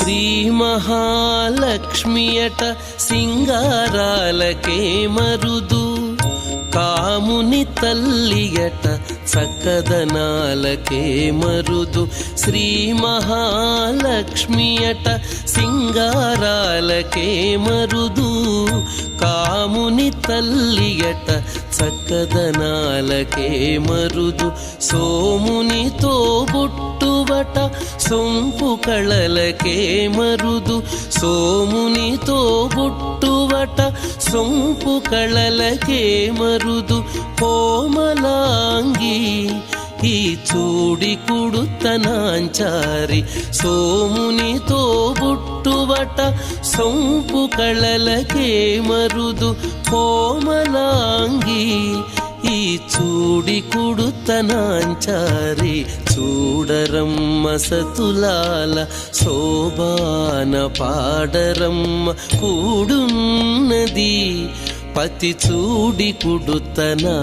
శ్రీ మహాలక్ష్మియట సింగారాలకే మరుదు, కాముని తల్లియట చక్కదనాలకే మరుదు. శ్రీ మహాలక్ష్మియట సింగారాలకే మరుదు, కాముని తల్లియట చక్కదనాలకే మరుదు. సోమునితో బుట్టువట సొంపు కళలకే మరుదు, సోమునితో బుట్టువట సొంపు కళలకే మరుదు. కోమలాంగి ఈ చూడి కుడుతనాంచారి, సోమునితో బుట్టువట సొంపు కళలకే మరుదు. కోమలాంగి ఈ చూడి కుడుతనాంచారి, చూడరమ్మ సతులాల శోభాన పాడరమ్మ కూడున్నది, పతి చూడి కుడుతనా